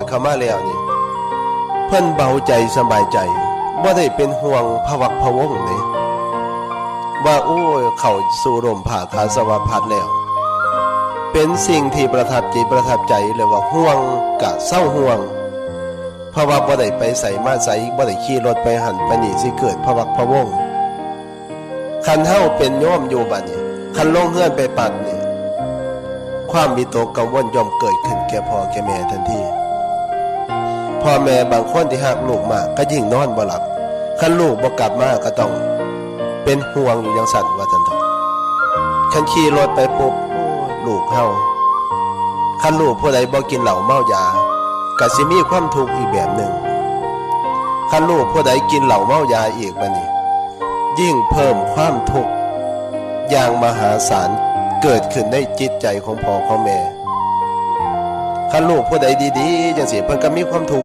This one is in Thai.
เข้ามาแล้วนี่เพิ่นเบาใจสบายใจบ่ได้เป็นห่วงพะวักพะวงเลยว่าโอ้ยเข้าสู่ร่มผ้าคาสวพัฒน์แล้วเป็นสิ่งที่ประทับจิตประทับใจเลยว่าห่วงกะเศร้าห่วงเพราะว่าบ่ได้ไปใส่มาใส่บ่ได้ขี่รถไปหันไปนี่สิเกิดพะวักพะวงคันเฮาเป็นโยมอยู่บัดนี้คันลงเฮือนไปปัดนี่ความวิตกกังวลย่อมเกิดขึ้นแก่พ่อแก่แม่ทันทีพ่อแม่บางคนที่หักลูกมากก็ยิ่งนอนบ่หลับคันลูกบ่กลับมาก็ต้องเป็นห่วงอยู่อย่างสั่นว่าซั่นเถอะคันขี่รถไปปุ๊บลูกเฮาคันลูกผู้ใดบ่กินเหล้าเมายาก็สิมีความทุกข์อีกแบบหนึ่งคันลูกผู้ใดกินเหล้าเมายาอีกบัดนี้ยิ่งเพิ่มความทุกข์อย่างมหาศาลเกิดขึ้นในจิตใจของพ่อของแม่คันลูกผู้ใดดีๆจังซี่เพิ่นก็มีความทุกข์